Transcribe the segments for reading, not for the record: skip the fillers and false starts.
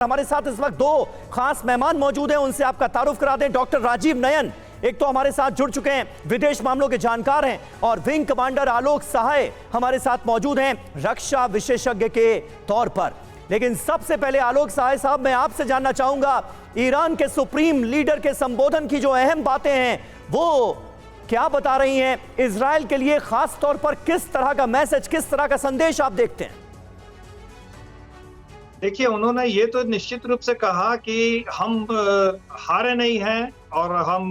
हमारे साथ इस वक्त दो खास मेहमान मौजूद हैं, उनसे आपका तारुफ करा दें। डॉक्टर राजीव नयन एक तो हमारे साथ जुड़ चुके हैं, विदेश मामलों के जानकार हैं, और विंग कमांडर आलोक सहाय हमारे साथ मौजूद हैं रक्षा विशेषज्ञ के तौर पर। लेकिन सबसे पहले आलोक सहाय साहब, मैं आपसे जानना चाहूंगा, ईरान के सुप्रीम लीडर के संबोधन की जो अहम बातें हैं वो क्या बता रही हैं? इजराइल के लिए खास तौर पर किस तरह का मैसेज, किस तरह का संदेश आप देखते हैं? देखिए, उन्होंने ये तो निश्चित रूप से कहा कि हम हारे नहीं हैं और हम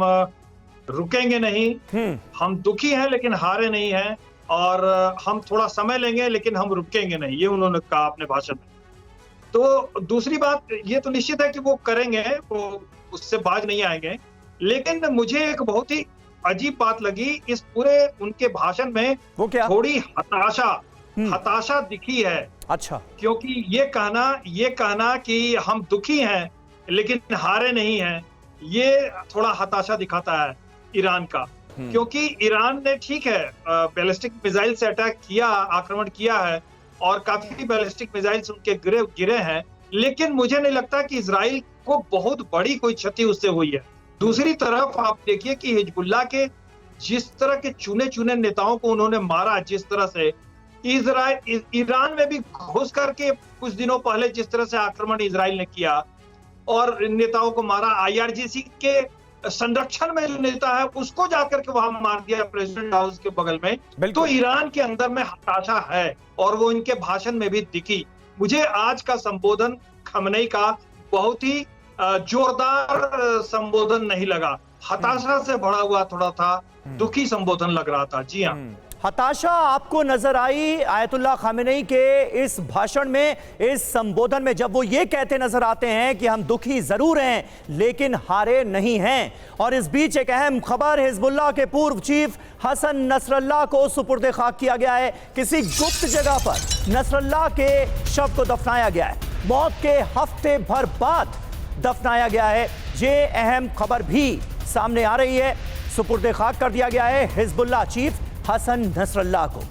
रुकेंगे नहीं। हम दुखी हैं लेकिन हारे नहीं हैं, और हम थोड़ा समय लेंगे लेकिन हम रुकेंगे नहीं, ये उन्होंने कहा अपने भाषण में। तो दूसरी बात ये तो निश्चित है कि वो करेंगे, वो उससे बाज नहीं आएंगे। लेकिन मुझे एक बहुत ही अजीब बात लगी इस पूरे उनके भाषण में, वो क्या? थोड़ी हताशा दिखी है। अच्छा। क्योंकि ये कहना कि हम दुखी हैं लेकिन हारे नहीं हैं, ये थोड़ा हताशा दिखाता है ईरान का। क्योंकि ईरान ने, ठीक है, बैलिस्टिक मिसाइल से अटैक किया, आक्रमण किया है, और काफी बैलिस्टिक मिसाइल उनके गिरे हैं, लेकिन मुझे नहीं लगता कि इजराइल को बहुत बड़ी कोई क्षति उससे हुई है। दूसरी तरफ आप देखिए कि हिजबुल्लाह के जिस तरह के चुने नेताओं को उन्होंने मारा, जिस तरह से ईरान में भी घुस करके कुछ दिनों पहले जिस तरह से आक्रमण इजराइल ने किया और नेताओं को मारा, आईआरजीसी के संरक्षण में जो नेता है उसको जाकर के वहां मार दिया प्रेसिडेंट हाउस के बगल में। तो ईरान के अंदर में हताशा है, और वो इनके भाषण में भी दिखी। मुझे आज का संबोधन खamenei का बहुत ही जोरदार संबोधन नहीं लगा, हताशा से भरा हुआ थोड़ा था, दुखी संबोधन लग रहा था। जी हाँ, हताशा आपको नजर आई आयतुल्लाह खामेनी के इस भाषण में, इस संबोधन में, जब वो ये कहते नजर आते हैं कि हम दुखी जरूर हैं लेकिन हारे नहीं हैं। और इस बीच एक अहम खबर, हिजबुल्लाह के पूर्व चीफ हसन नसरल्लाह को सुपुर्द खाक किया गया है। किसी गुप्त जगह पर नसरल्लाह के शव को दफनाया गया है, मौत के हफ्ते भर बाद दफनाया गया है। ये अहम खबर भी सामने आ रही है। सुपुर्द खाक कर दिया गया है हिजबुल्लाह चीफ हसन नसरल्लाह को।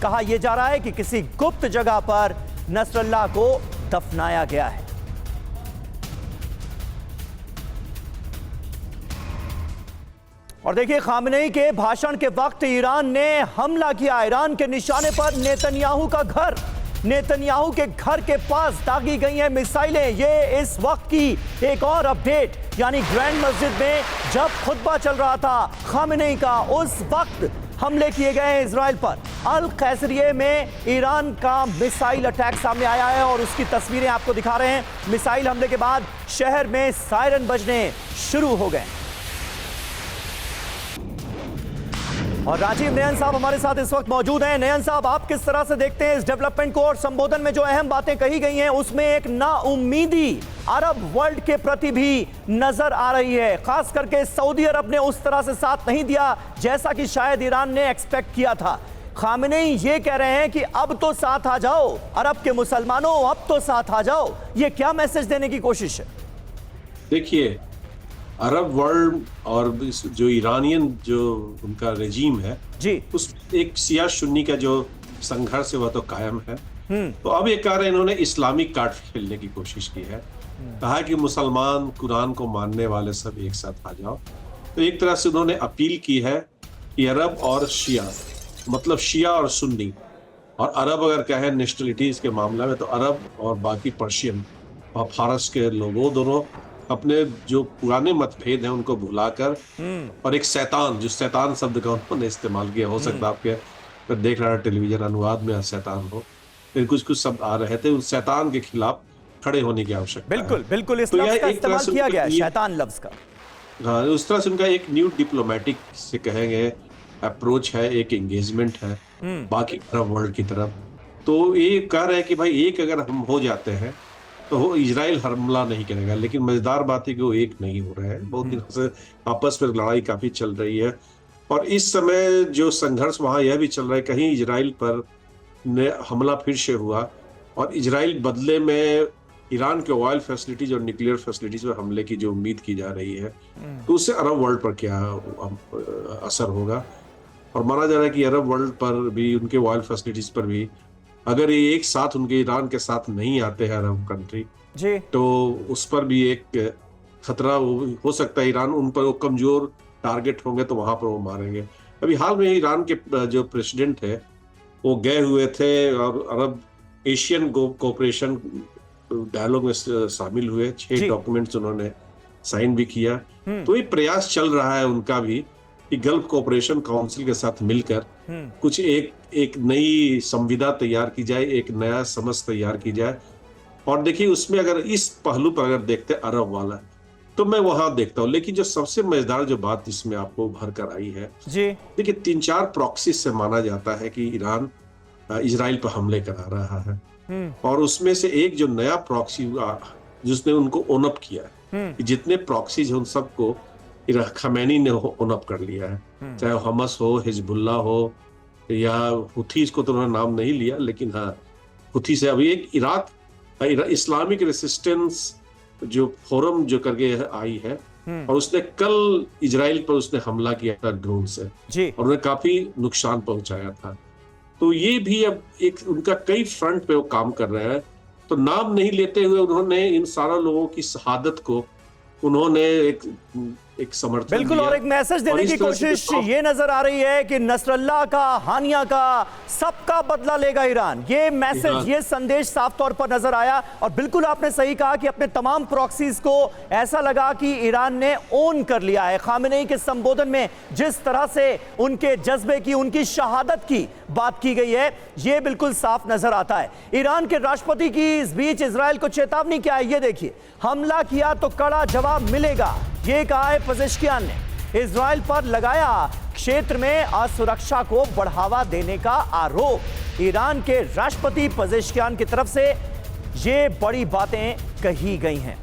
कहा यह जा रहा है कि किसी गुप्त जगह पर नसरल्लाह को दफनाया गया है। और देखिए, खामेनी के भाषण के वक्त ईरान ने हमला किया। ईरान के निशाने पर नेतन्याहू का घर, नेतन्याहू के घर के पास दागी गई हैं मिसाइलें। ये इस वक्त की एक और अपडेट, यानी ग्रैंड मस्जिद में जब खुतबा चल रहा था खामेनी का, उस वक्त हमले किए गए हैं इजराइल पर। अल कैसरिये में ईरान का मिसाइल अटैक सामने आया है और उसकी तस्वीरें आपको दिखा रहे हैं। मिसाइल हमले के बाद शहर में सायरन बजने शुरू हो गए। और राजीव नयन साहब हमारे साथ इस वक्त मौजूद हैं। नयन साहब, आप किस तरह से देखते हैं इस डेवलपमेंट को? और संबोधन में जो अहम बातें कही गई हैं उसमें एक नाउम्मीदी अरब वर्ल्ड के प्रति भी नजर आ रही है। खास करके सऊदी अरब ने उस तरह से साथ नहीं दिया जैसा कि शायद ईरान ने एक्सपेक्ट किया था। खामेनी ये कह रहे हैं कि अब तो साथ आ जाओ, अरब के मुसलमानों, अब तो साथ आ जाओ। ये क्या मैसेज देने की कोशिश है? देखिए, अरब वर्ल्ड और जो ईरानियन जो उनका रेजीम है जी, उस एक शिया सुन्नी का जो संघर्ष है वह तो कायम है। तो अब एक कार्य इन्होंने इस्लामिक कार्ड खेलने की कोशिश की है। कहा कि मुसलमान, कुरान को मानने वाले सब एक साथ आ जाओ। तो एक तरह से उन्होंने अपील की है कि अरब और शिया, मतलब शिया और सुन्नी, और अरब अगर कहें नेशनलिटीज के मामले में तो अरब और बाकी पर्शियन और फारस के लोग, वो दोनों अपने जो पुराने मतभेद हैं उनको भुलाकर, और एक शैतान, जो शैतान शब्द का उन्होंने इस्तेमाल किया, हो सकता है आपके देख रहा है टेलीविजन अनुवाद में शैतान हो, फिर कुछ शब्द आ रहे थे, उस शैतान के खिलाफ खड़े होने की आवश्यकता है। बिल्कुल इस लफ्ज का इस्तेमाल किया गया है, शैतान लफ्ज का। हाँ, उस तरह से उनका एक न्यू डिप्लोमेटिक से कहेंगे अप्रोच है, एक एंगेजमेंट है बाकी अरब वर्ल्ड की तरफ। तो ये कह रहे हैं कि भाई एक अगर हम हो जाते हैं तो वो इजराइल हमला नहीं करेगा। लेकिन मजेदार बात है कि वो एक नहीं हो रहे हैं, बहुत दिनों से आपस में लड़ाई काफी चल रही है। और इस समय जो संघर्ष वहां यह भी चल रहा है, कहीं इजराइल पर हमला फिर से हुआ और इजराइल बदले में ईरान के ऑयल फैसिलिटीज और न्यूक्लियर फैसिलिटीज पर हमले की जो उम्मीद की जा रही है, तो उससे अरब वर्ल्ड पर क्या असर होगा। और माना जा रहा है कि अरब वर्ल्ड पर भी, उनके ऑयल फैसिलिटीज पर भी अगर ये एक साथ उनके ईरान के साथ नहीं आते हैं अरब कंट्री जी, तो उस पर भी एक खतरा हो सकता है। ईरान उन पर वो कमजोर टारगेट होंगे तो वहां पर वो मारेंगे। अभी हाल में ईरान के जो प्रेसिडेंट है वो गए हुए थे और अरब एशियन कोऑपरेशन डायलॉग में शामिल हुए। 6 डॉक्यूमेंट्स उन्होंने साइन भी किया। तो ये प्रयास चल रहा है उनका भी कि गल्फ कोऑपरेशन काउंसिल के साथ मिलकर कुछ एक नई संविदा तैयार की जाए, एक नया समझ तैयार की जाए। और देखिए उसमें अगर इस पहलू पर अगर देखते अरब वाला तो मैं वहां देखता हूँ। लेकिन जो सबसे मजेदार जो बात इसमें आपको उभर कर आई है जी, देखिए 3-4 प्रॉक्सी से माना जाता है कि ईरान इजराइल पर हमले करा रहा है। और उसमें से एक जो नया प्रॉक्सी जिसने उनको ओनअप किया है कि जितने प्रॉक्सीज हैं उन सबको खमैनी ने ओनअप कर लिया है। चाहे हमस हो, हिजबुल्ला हो या हुथीज को तो उन्होंने नाम नहीं लिया, लेकिन हाँ हुथी से अभी एक इस्लामिक रेसिस्टेंस जो फोरम जो करके आई है और उसने कल इजराइल पर उसने हमला किया था ड्रोन से जी, और उन्हें काफी नुकसान पहुंचाया था। तो ये भी अब एक उनका कई फ्रंट पे वो काम कर रहे हैं। तो नाम नहीं लेते हुए उन्होंने इन सारा लोगों की शहादत को उन्होंने एक समर्थन बिल्कुल दिया। और एक मैसेज देने की कोशिश ये नजर आ रही है कि नसरल्लाह का, हानिया का, सबका बदला लेगा ईरान। ये मैसेज, ये संदेश साफ तौर पर नजर आया। और बिल्कुल आपने सही कहा कि अपने तमाम प्रॉक्सीज को ऐसा लगा कि ईरान ने ओन कर लिया है। खामेनेई के संबोधन में जिस तरह से उनके जज्बे की, उनकी शहादत की बात की गई है, ये बिल्कुल साफ नजर आता है। ईरान के राष्ट्रपति की इस बीच इजराइल को चेतावनी क्या है, ये देखिए। हमला किया तो कड़ा जवाब मिलेगा, ये कहा है पजेश्कियान ने। इजराइल पर लगाया क्षेत्र में असुरक्षा को बढ़ावा देने का आरोप। ईरान के राष्ट्रपति पजेश्कियान की तरफ से ये बड़ी बातें कही गई हैं।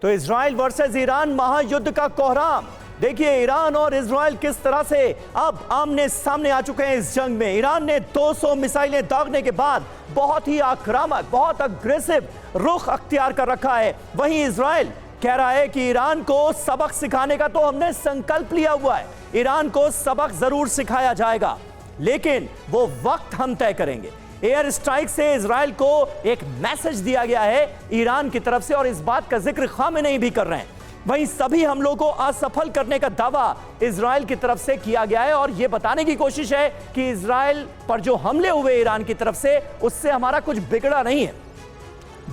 तो इजराइल वर्सेस ईरान महायुद्ध का कोहराम। देखिए ईरान और इजराइल किस तरह से अब आमने सामने आ चुके हैं इस जंग में। ईरान ने 200 मिसाइलें दागने के बाद बहुत ही आक्रामक, बहुत अग्रेसिव रुख अख्तियार कर रखा है। वहीं इजराइल कह रहा है कि ईरान को सबक सिखाने का तो हमने संकल्प लिया हुआ है, ईरान को सबक जरूर सिखाया जाएगा, लेकिन वो वक्त हम तय करेंगे। एयर स्ट्राइक से इजराइल को एक मैसेज दिया गया है ईरान की तरफ से, और इस बात का जिक्र खामेनेई भी कर रहे हैं। वहीं सभी हमलों को असफल करने का दावा इजराइल की तरफ से किया गया है और यह बताने की कोशिश है कि इजराइल पर जो हमले हुए ईरान की तरफ से, उससे हमारा कुछ बिगड़ा नहीं है,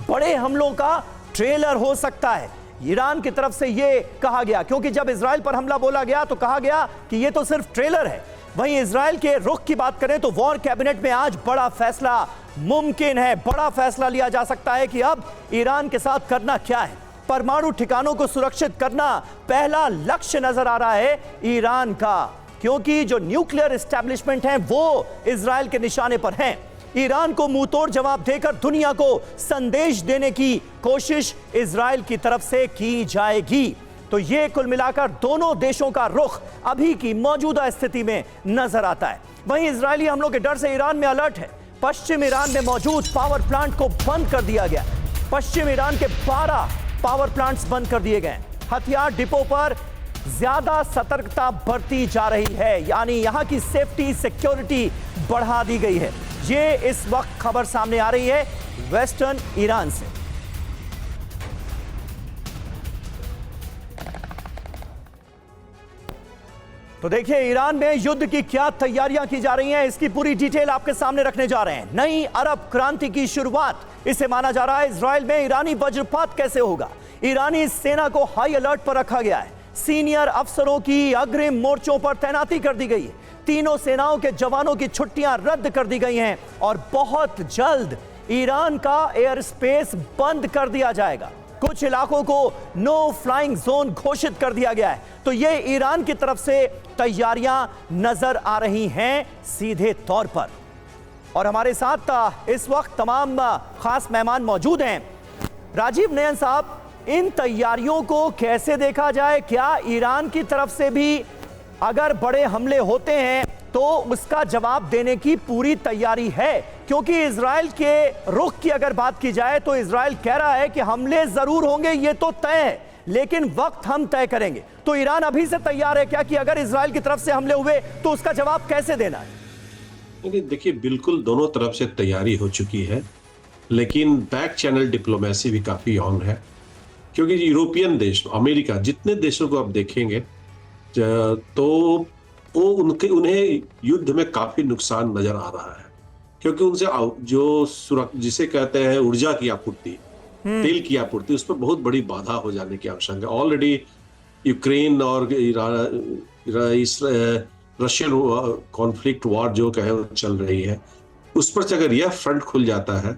बड़े हमलों का ट्रेलर हो सकता है। ईरान की तरफ से यह कहा गया, क्योंकि जब इजराइल पर हमला बोला गया तो कहा गया कि यह तो सिर्फ ट्रेलर है। वहीं इजराइल के रुख की बात करें तो वॉर कैबिनेट में आज बड़ा फैसला मुमकिन है, बड़ा फैसला लिया जा सकता है कि अब ईरान के साथ करना क्या है। परमाणु ठिकानों को सुरक्षित करना पहला लक्ष्य नजर आ रहा है ईरान का, क्योंकि जो न्यूक्लियर एस्टेब्लिशमेंट हैं वो इजराइल के निशाने पर हैं। ईरान को मुंहतोड़ जवाब देकर दुनिया को संदेश देने की कोशिश इजराइल की तरफ से की जाएगी। तो ये कुल मिलाकर दोनों देशों का रुख अभी की मौजूदा स्थिति में नजर आता है। वहीं इजरायली हमलों के डर से ईरान में अलर्ट है। पश्चिम ईरान में मौजूद पावर प्लांट को बंद कर दिया गया। पश्चिम ईरान के 12 पावर प्लांट्स बंद कर दिए गए। हथियार डिपो पर ज्यादा सतर्कता बरती जा रही है, यानी यहां की सेफ्टी, सिक्योरिटी बढ़ा दी गई है। ये इस वक्त खबर सामने आ रही है वेस्टर्न ईरान से। तो देखिए ईरान में युद्ध की क्या तैयारियां की जा रही हैं, इसकी पूरी डिटेल आपके सामने रखने जा रहे हैं। नई अरब क्रांति की शुरुआत इसे माना जा रहा है। इजराइल में ईरानी वज्रपात कैसे होगा? ईरानी सेना को हाई अलर्ट पर रखा गया है। सीनियर अफसरों की अग्रिम मोर्चों पर तैनाती कर दी गई है। तीनों सेनाओं के जवानों की छुट्टियां रद्द कर दी गई हैं और बहुत जल्द ईरान का एयर स्पेस बंद कर दिया जाएगा। कुछ इलाकों को नो फ्लाइंग जोन घोषित कर दिया गया है। तो ये ईरान की तरफ से तैयारियां नजर आ रही हैं सीधे तौर पर। और हमारे साथ इस वक्त तमाम खास मेहमान मौजूद हैं। राजीव नयन साहब, इन तैयारियों को कैसे देखा जाए? क्या ईरान की तरफ से भी अगर बड़े हमले होते हैं तो उसका जवाब देने की पूरी तैयारी है? क्योंकि इजराइल के रुख की अगर बात की जाए तो इजराइल कह रहा है कि हमले जरूर होंगे, ये तो तय है, लेकिन वक्त हम तय करेंगे। तो ईरान अभी से तैयार है क्या कि अगर इजराइल की तरफ से हमले हुए तो उसका जवाब कैसे देना है? देखिए, बिल्कुल दोनों तरफ से तैयारी हो चुकी है, लेकिन बैक चैनल डिप्लोमेसी भी काफी ऑन है, क्योंकि यूरोपियन देश, अमेरिका, जितने देशों को आप देखेंगे तो वो उन्हें युद्ध में काफी नुकसान नजर आ रहा है, क्योंकि उनसे जो जिसे कहते हैं ऊर्जा की आपूर्ति, तेल की आपूर्ति, उस पर बहुत बड़ी बाधा हो जाने की आशंका। ऑलरेडी यूक्रेन और रशियन कॉन्फ्लिक्ट वॉर जो कहे चल रही है, उस पर अगर यह फ्रंट खुल जाता है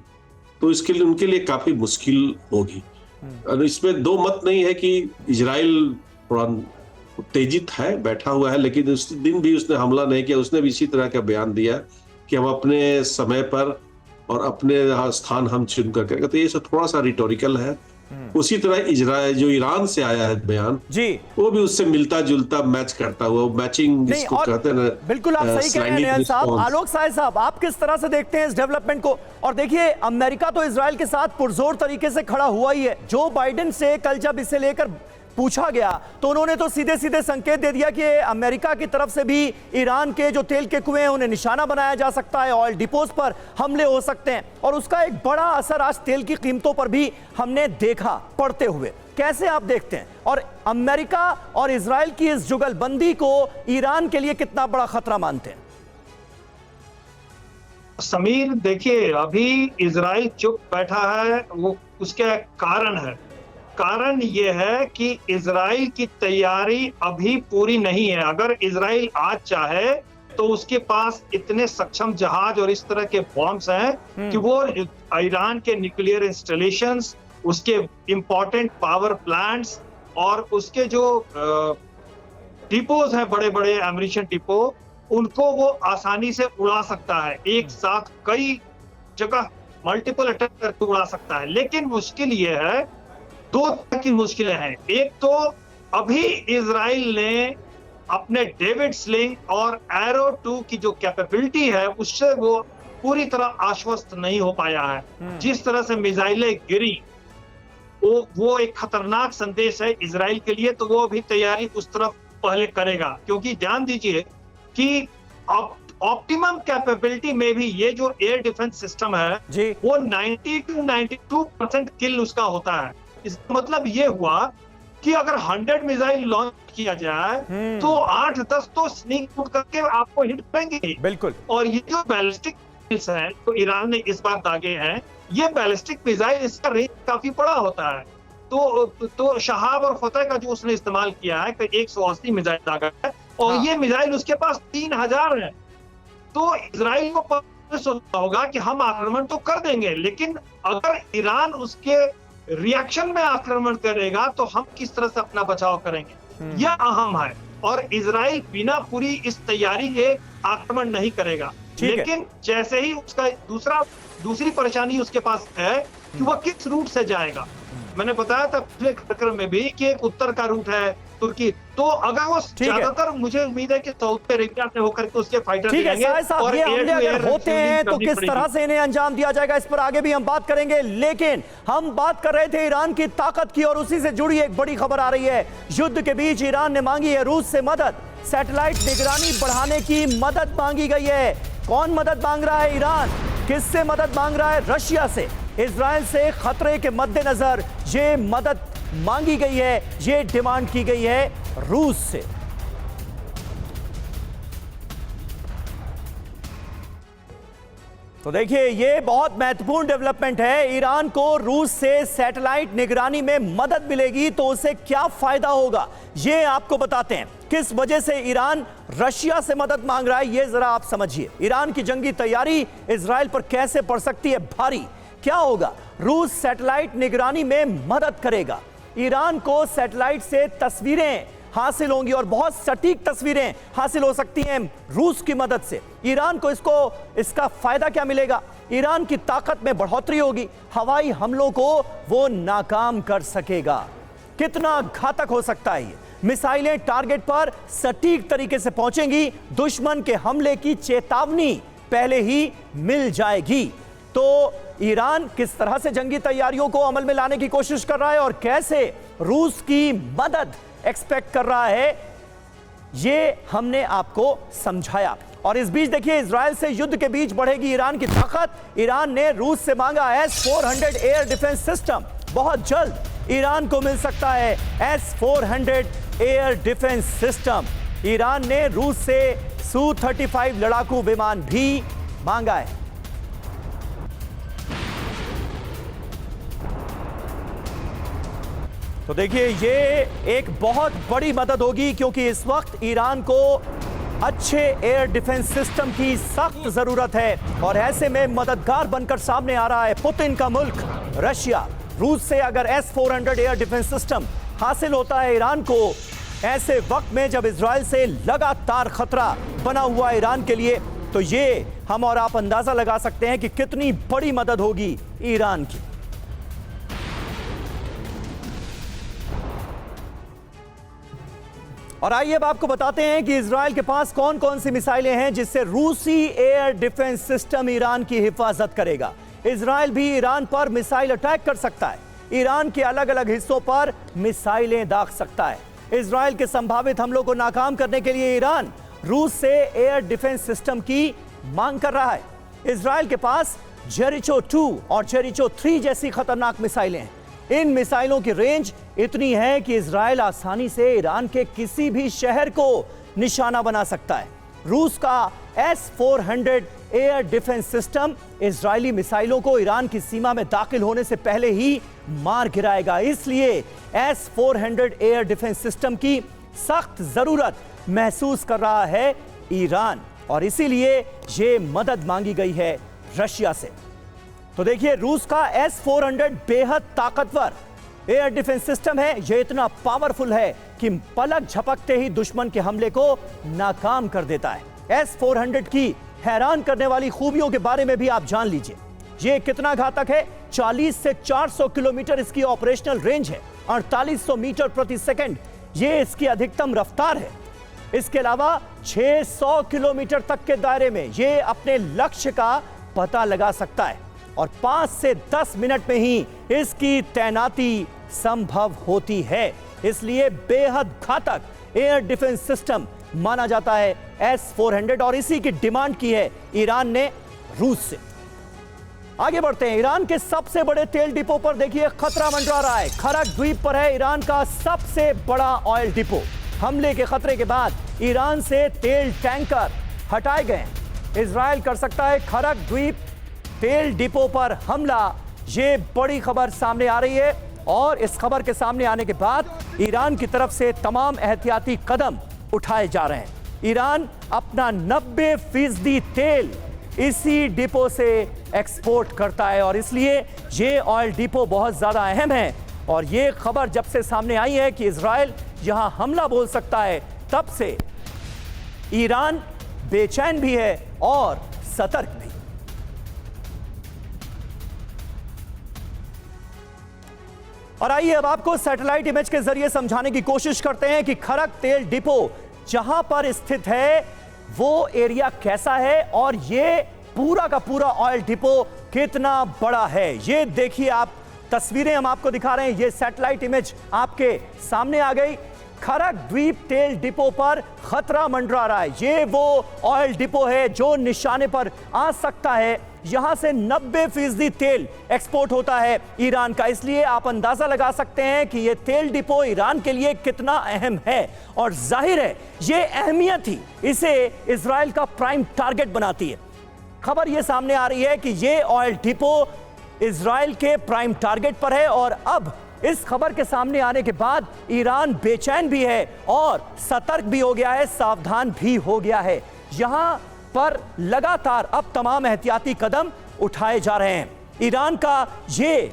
तो इसके लिए उनके लिए काफी मुश्किल होगी। और इसमें दो मत नहीं है कि इजराइल थोड़ा उत्तेजित है, बैठा हुआ है, लेकिन उस दिन भी उसने हमला नहीं किया। उसने भी इसी तरह का बयान दिया कि हम अपने समय पर और अपने स्थान हम चुन कर करेंगे। तो ये सब थोड़ा सा रिटोरिकल है। उसी तरह इजराइल जो ईरान से आया है बयान जी, वो भी उससे मिलता जुलता मैच करता हुआ, मैचिंग जिसको कहते हैं ना। बिल्कुल आप सही कह रहे हैं साहब। आलोक साय साहब, आप किस तरह से देखते हैं इस डेवलपमेंट को? और देखिए, अमेरिका तो इजराइल के साथ पुरजोर तरीके से खड़ा हुआ ही है। जो बाइडेन से कल जब इसे लेकर पूछा गया तो उन्होंने तो सीधे सीधे संकेत दे दिया कि अमेरिका की तरफ से भी ईरान के जो तेल के कुएं हैं उन्हें निशाना बनाया जा सकता है, ऑयल डिपोज पर हमले हो सकते हैं, और उसका एक बड़ा असर आज तेल की कीमतों पर भी हमने देखा पड़ते हुए। कैसे आप देखते हैं, और अमेरिका और इजराइल की इस जुगलबंदी को ईरान के लिए कितना बड़ा खतरा मानते हैं? समीर, देखिए, अभी इजराइल चुप बैठा है, वो उसके कारण है। कारण ये है कि इजराइल की तैयारी अभी पूरी नहीं है। अगर इजराइल आज चाहे तो उसके पास इतने सक्षम जहाज और इस तरह के बॉम्ब्स हैं कि वो ईरान के न्यूक्लियर इंस्टॉलेशंस, उसके इंपॉर्टेंट पावर प्लांट्स और उसके जो डिपोज हैं, बड़े बड़े एम्यूनिशन डिपो, उनको वो आसानी से उड़ा सकता है। एक साथ कई जगह मल्टीपल अटैक करके उड़ा सकता है। लेकिन मुश्किल ये है, दो तरह की मुश्किलें हैं। एक तो अभी इजराइल ने अपने डेविड स्लिंग और एरो 2 की जो कैपेबिलिटी है उससे वो पूरी तरह आश्वस्त नहीं हो पाया है। जिस तरह से मिसाइलें गिरी, वो एक खतरनाक संदेश है इजराइल के लिए। तो वो अभी तैयारी उस तरफ पहले करेगा, क्योंकि ध्यान दीजिए कि ऑप्टिमम कैपेबिलिटी में भी ये जो एयर डिफेंस सिस्टम है वो 90 to 92% किल उसका होता है। इसका मतलब ये हुआ कि अगर 100 मिसाइल लॉन्च किया जाए तो 8-10 तो स्नीक आउट करके आपको हिट करेंगे। बिल्कुल। और ये जो बैलिस्टिक मिसाइल्स हैं तो ईरान ने इस बार दागे हैं, ये बैलिस्टिक मिसाइल, इसका रेंज काफी बड़ा होता है। तो शहाब और फतेह का जो उसने इस्तेमाल किया है 180 मिसाइल दागा है, और ये मिसाइल उसके पास 3000 है। तो इजराइल को सोचना होगा कि हम आक्रमण तो कर देंगे, लेकिन अगर ईरान उसके रिएक्शन में आक्रमण करेगा तो हम किस तरह से अपना बचाव करेंगे, यह अहम है। और इजराइल बिना पूरी इस तैयारी के आक्रमण नहीं करेगा। लेकिन जैसे ही उसका दूसरी परेशानी उसके पास है कि वह किस रूट से जाएगा। मैंने बताया था पिछले कार्यक्रम में भी कि एक उत्तर का रूट है तुर्की, तो अगर वो ज्यादातर, मुझे उम्मीद है कि सऊदी अरेबिया से होकर के उसके फाइटर जाएंगे। और ये हमले अगर होते हैं तो किस तरह से इन्हें अंजाम दिया जाएगा, इस पर आगे भी हम बात करेंगे। लेकिन हम बात कर रहे थे ईरान की ताकत की, और उसी से जुड़ी एक बड़ी खबर आ रही है। युद्ध के बीच ईरान ने मांगी है रूस से मदद, सैटेलाइट निगरानी बढ़ाने की मदद मांगी गई है। कौन मदद मांग रहा है? ईरान। किससे मदद मांग रहा है? रशिया से। इजराइल से खतरे के मद्देनजर ये मदद मांगी गई है, ये डिमांड की गई है रूस से। तो देखिए, ये बहुत महत्वपूर्ण डेवलपमेंट है। ईरान को रूस से सैटेलाइट निगरानी में मदद मिलेगी तो उसे क्या फायदा होगा, ये आपको बताते हैं। किस वजह से ईरान रशिया से मदद मांग रहा है, ये जरा आप समझिए। ईरान की जंगी तैयारी इजराइल पर कैसे पड़ सकती है भारी? क्या होगा? रूस सैटेलाइट निगरानी में मदद करेगा। ईरान को सैटेलाइट से तस्वीरें हासिल होंगी और बहुत सटीक तस्वीरें हासिल हो सकती हैं रूस की मदद से। ईरान को इसका फायदा क्या मिलेगा? ईरान की ताकत में बढ़ोतरी होगी, हवाई हमलों को वो नाकाम कर सकेगा। कितना घातक हो सकता है ये? मिसाइलें टारगेट पर सटीक तरीके से पहुंचेंगी, दुश्मन के हमले की चेतावनी पहले ही मिल जाएगी। तो ईरान किस तरह से जंगी तैयारियों को अमल में लाने की कोशिश कर रहा है और कैसे रूस की मदद एक्सपेक्ट कर रहा है, ये हमने आपको समझाया। और इस बीच देखिए इजराइल से युद्ध के बीच बढ़ेगी ईरान की ताकत। ईरान ने रूस से मांगा S-400 एयर डिफेंस सिस्टम। बहुत जल्द ईरान को मिल सकता है S-400 air defence system. Iran ने रूस से Su-35 लड़ाकू विमान भी मांगा है। तो देखिए ये एक बहुत बड़ी मदद होगी, क्योंकि इस वक्त ईरान को अच्छे एयर डिफेंस सिस्टम की सख्त जरूरत है और ऐसे में मददगार बनकर सामने आ रहा है पुतिन का मुल्क रशिया। रूस से अगर S-400 एयर डिफेंस सिस्टम हासिल होता है ईरान को, ऐसे वक्त में जब इजराइल से लगातार खतरा बना हुआ ईरान के लिए, तो ये हम और आप अंदाजा लगा सकते हैं कि कितनी बड़ी मदद होगी ईरान की। और आइए अब आपको बताते हैं कि इजराइल के पास कौन कौन सी मिसाइलें हैं जिससे रूसी एयर डिफेंस सिस्टम ईरान की हिफाजत करेगा। इजराइल भी ईरान पर मिसाइल अटैक कर सकता है, ईरान के अलग अलग हिस्सों पर मिसाइलें दाग सकता है। इजराइल के संभावित हमलों को नाकाम करने के लिए ईरान रूस से एयर डिफेंस सिस्टम की मांग कर रहा है। इजराइल के पास जेरिचो 2 और जेरिचो 3 जैसी खतरनाक मिसाइलें हैं। इन मिसाइलों की रेंज इतनी है कि इजराइल आसानी से ईरान के किसी भी शहर को निशाना बना सकता है। रूस का S-400 air defence system Israeli मिसाइलों को ईरान की सीमा में दाखिल होने से पहले ही मार गिराएगा। इसलिए S-400 एयर डिफेंस सिस्टम की सख्त जरूरत महसूस कर रहा है ईरान, और इसीलिए ये मदद मांगी गई है रशिया से। तो देखिए रूस का S-400 बेहद ताकतवर एयर डिफेंस सिस्टम है। यह इतना पावरफुल है कि पलक झपकते ही दुश्मन के हमले को नाकाम कर देता है। S-400 की हैरान करने वाली खूबियों के बारे में भी आप जान लीजिए। यह कितना घातक है। 40 से 400 किलोमीटर इसकी ऑपरेशनल रेंज है, 4800 मीटर प्रति सेकंड ये इसकी अधिकतम रफ्तार है। इसके अलावा 600 किलोमीटर तक के दायरे में यह अपने लक्ष्य का पता लगा सकता है और 5 से 10 मिनट में ही इसकी तैनाती संभव होती है। इसलिए बेहद घातक एयर डिफेंस सिस्टम माना जाता है S-400, और इसी की डिमांड की है ईरान ने रूस से। आगे बढ़ते हैं। ईरान के सबसे बड़े तेल डिपो पर देखिए खतरा मंडरा रहा है। खरक द्वीप पर है ईरान का सबसे बड़ा ऑयल डिपो। हमले के खतरे के बाद ईरान से तेल टैंकर हटाए गए। इजराइल कर सकता है खरक द्वीप तेल डिपो पर हमला। ये बड़ी खबर सामने आ रही है, और इस खबर के सामने आने के बाद ईरान की तरफ से तमाम एहतियाती कदम उठाए जा रहे हैं। ईरान अपना 90% तेल इसी डिपो से एक्सपोर्ट करता है, और इसलिए ये ऑयल डिपो बहुत ज़्यादा अहम है। और ये खबर जब से सामने आई है कि इजराइल यहां हमला बोल सकता है, तब से ईरान बेचैन भी है और सतर्क भी। और आइए अब आपको सैटेलाइट इमेज के जरिए समझाने की कोशिश करते हैं कि खरक तेल डिपो जहां पर स्थित है वो एरिया कैसा है, और ये पूरा का पूरा ऑयल डिपो कितना बड़ा है। ये देखिए आप, तस्वीरें हम आपको दिखा रहे हैं। ये सैटेलाइट इमेज आपके सामने आ गई। खरक द्वीप तेल डिपो पर खतरा मंडरा रहा है। ये वो ऑयल डिपो है जो निशाने पर आ सकता है। यहां से 90% तेल एक्सपोर्ट होता है ईरान का। इसलिए आप अंदाजा लगा सकते हैं कि ये तेल डिपो ईरान के लिए कितना अहम है, और जाहिर है ये अहमियत ही इसे इजराइल का प्राइम टारगेट बनाती है। खबर ये सामने आ रही है कि ये ऑयल डिपो इजराइल के प्राइम टारगेट पर है, और अब इस खबर के सामने आने के बाद ईरान बेचैन भी है और सतर्क भी हो गया है, सावधान भी हो गया है। यहां पर लगातार अब तमाम एहतियाती कदम उठाए जा रहे हैं। ईरान का ये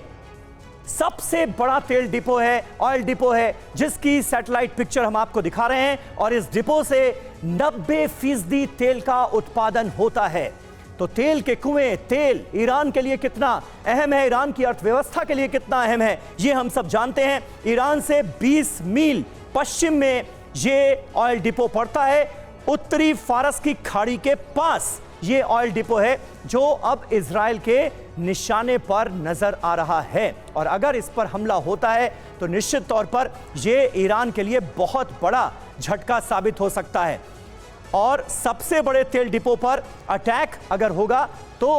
सबसे बड़ा तेल डिपो है, ऑयल डिपो है, जिसकी सैटेलाइट पिक्चर हम आपको दिखा रहे हैं, और इस डिपो से 90% तेल का उत्पादन होता है। तो तेल के कुएं, तेल ईरान के लिए कितना अहम है, ईरान की अर्थव्यवस्था के लिए कितना अहम है, ये हम सब जानते हैं। ईरान से 20 मील पश्चिम में ये ऑयल डिपो पड़ता है। उत्तरी फारस की खाड़ी के पास ये ऑयल डिपो है जो अब इजराइल के निशाने पर नजर आ रहा है, और अगर इस पर हमला होता है तो निश्चित तौर पर यह ईरान के लिए बहुत बड़ा झटका साबित हो सकता है। और सबसे बड़े तेल डिपो पर अटैक अगर होगा तो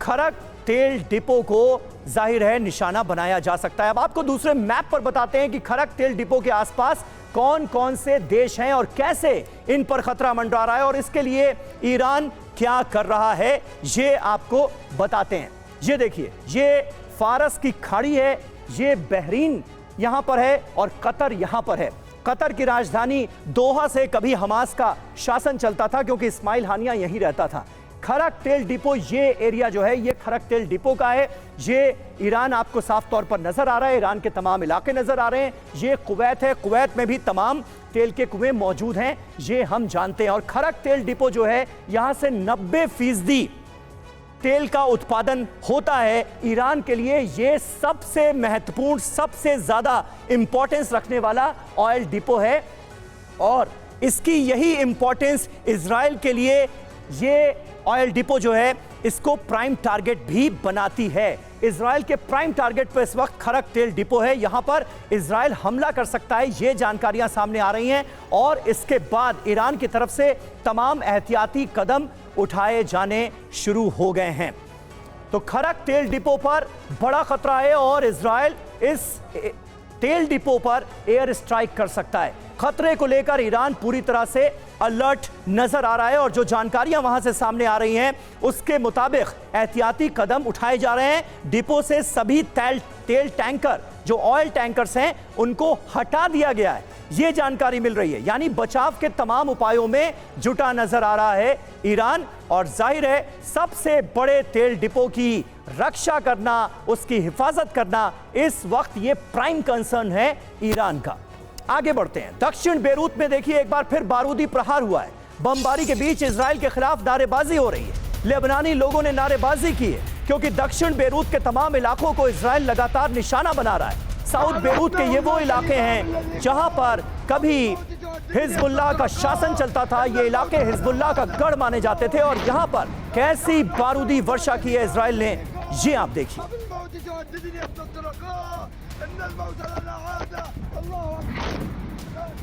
खरक तेल डिपो को जाहिर है निशाना बनाया जा सकता है। अब आपको दूसरे मैप पर बताते हैं कि खरक तेल डिपो के आसपास कौन कौन से देश हैं और कैसे इन पर खतरा मंडरा रहा है और इसके लिए ईरान क्या कर रहा है, ये आपको बताते हैं। ये देखिए, ये फारस की खाड़ी है, ये बहरीन यहां पर है और कतर यहां पर है। कतर की राजधानी दोहा से कभी हमास का शासन चलता था क्योंकि इस्माइल हानिया यहीं रहता था। खरक तेल डिपो, ये एरिया जो है ये खरक तेल डिपो का है। ये ईरान आपको साफ तौर पर नजर आ रहा है, ईरान के तमाम इलाके नजर आ रहे हैं। ये कुवैत है, कुवैत में भी तमाम तेल के कुएं मौजूद हैं, ये हम जानते हैं। और खरक तेल डिपो जो है यहां से 90% तेल का उत्पादन होता है। ईरान के लिए ये सबसे महत्वपूर्ण, सबसे ज्यादा इंपॉर्टेंस रखने वाला ऑयल डिपो है और इसकी यही इंपॉर्टेंस इजराइल के लिए ये ऑयल डिपो जो है इसको प्राइम टारगेट भी बनाती है। इजराइल के प्राइम टारगेट पर इस वक्त खरक तेल डिपो है, यहां पर इजराइल हमला कर सकता है, ये जानकारियां सामने आ रही हैं और इसके बाद ईरान की तरफ से तमाम एहतियाती कदम उठाए जाने शुरू हो गए हैं। तो खरक तेल डिपो पर बड़ा खतरा है और इजराइल इस तेल डिपो पर एयर स्ट्राइक कर सकता है। खतरे को लेकर ईरान पूरी तरह से अलर्ट नजर आ रहा है और जो जानकारियां वहां से सामने आ रही हैं उसके मुताबिक एहतियाती कदम उठाए जा रहे हैं। डिपो से सभी तेल टैंकर, जो ऑयल टैंकर्स हैं, उनको हटा दिया गया है, ये जानकारी मिल रही है। यानी बचाव के तमाम उपायों में जुटा नजर आ रहा है ईरान और जाहिर है सबसे बड़े तेल डिपो की रक्षा करना, उसकी हिफाजत करना इस वक्त ये प्राइम कंसर्न है ईरान का। आगे बढ़ते हैं। दक्षिण बेरूत में देखिए एक बार फिर बारूदी प्रहार हुआ है। बमबारी के बीच इजराइल के खिलाफ नारेबाजी हो रही है। लेबनानी लोगों ने नारेबाजी की है क्योंकि दक्षिण बेरूत के तमाम इलाकों को इजराइल लगातार निशाना बना रहा है। साउथ बेरूत के ये वो इलाके हैं जहां पर कभी हिजबुल्लाह का शासन चलता था। ये इलाके हिजबुल्लाह का गढ़ माने जाते थे और यहां पर कैसी बारूदी वर्षा की है इजराइल ने, ये आप देखिए।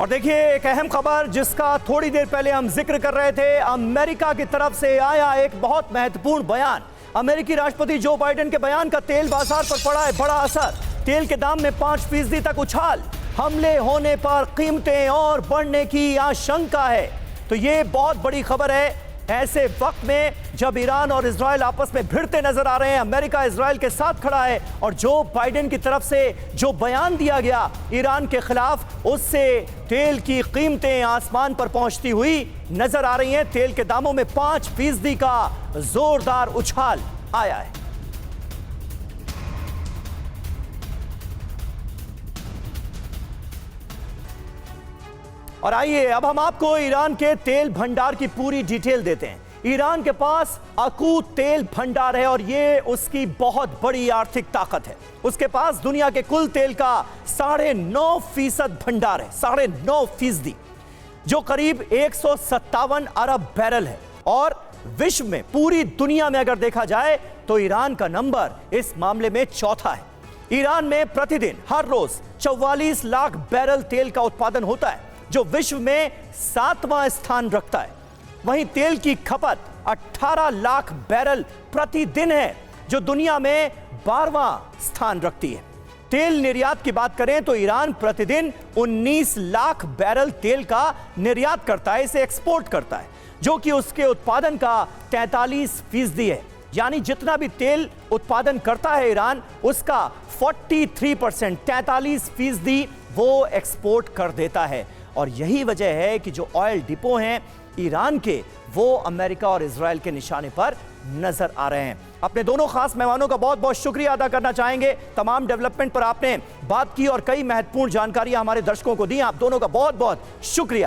और देखिए एक अहम खबर जिसका थोड़ी देर पहले हम जिक्र कर रहे थे, अमेरिका की तरफ से आया एक बहुत महत्वपूर्ण बयान। अमेरिकी राष्ट्रपति जो बाइडेन के बयान का तेल बाजार पर पड़ा है बड़ा असर। तेल के दाम में 5% तक उछाल, हमले होने पर कीमतें और बढ़ने की आशंका है। तो ये बहुत बड़ी खबर है ऐसे वक्त में जब ईरान और इजराइल आपस में भिड़ते नजर आ रहे हैं। अमेरिका इजराइल के साथ खड़ा है और जो बाइडेन की तरफ से जो बयान दिया गया ईरान के खिलाफ, उससे तेल की कीमतें आसमान पर पहुंचती हुई नजर आ रही हैं। तेल के दामों में 5% का जोरदार उछाल आया है। और आइए अब हम आपको ईरान के तेल भंडार की पूरी डिटेल देते हैं। ईरान के पास अकूत तेल भंडार है और ये उसकी बहुत बड़ी आर्थिक ताकत है। उसके पास दुनिया के कुल तेल का 9.5% भंडार है, 9.5%, जो करीब 157 अरब बैरल है। और विश्व में, पूरी दुनिया में अगर देखा जाए तो ईरान का नंबर इस मामले में चौथा है। ईरान में प्रतिदिन हर रोज 44 लाख बैरल तेल का उत्पादन होता है, जो विश्व में 7वां स्थान रखता है। वहीं तेल की खपत 18 लाख बैरल प्रतिदिन है, जो दुनिया में 12वां स्थान रखती है। तेल निर्यात की बात करें तो ईरान प्रतिदिन 19 लाख बैरल तेल का निर्यात करता है, इसे एक्सपोर्ट करता है, जो कि उसके उत्पादन का 43% है। यानी जितना भी तेल उत्पादन करता है ईरान, उसका 43%, 43% वो एक्सपोर्ट कर देता है। और यही वजह है कि जो ऑयल डिपो हैं ईरान के, वो अमेरिका और इजराइल के निशाने पर नजर आ रहे हैं। अपने दोनों खास मेहमानों का बहुत बहुत शुक्रिया अदा करना चाहेंगे। तमाम डेवलपमेंट पर आपने बात की और कई महत्वपूर्ण जानकारियां हमारे दर्शकों को दी। आप दोनों का बहुत बहुत शुक्रिया।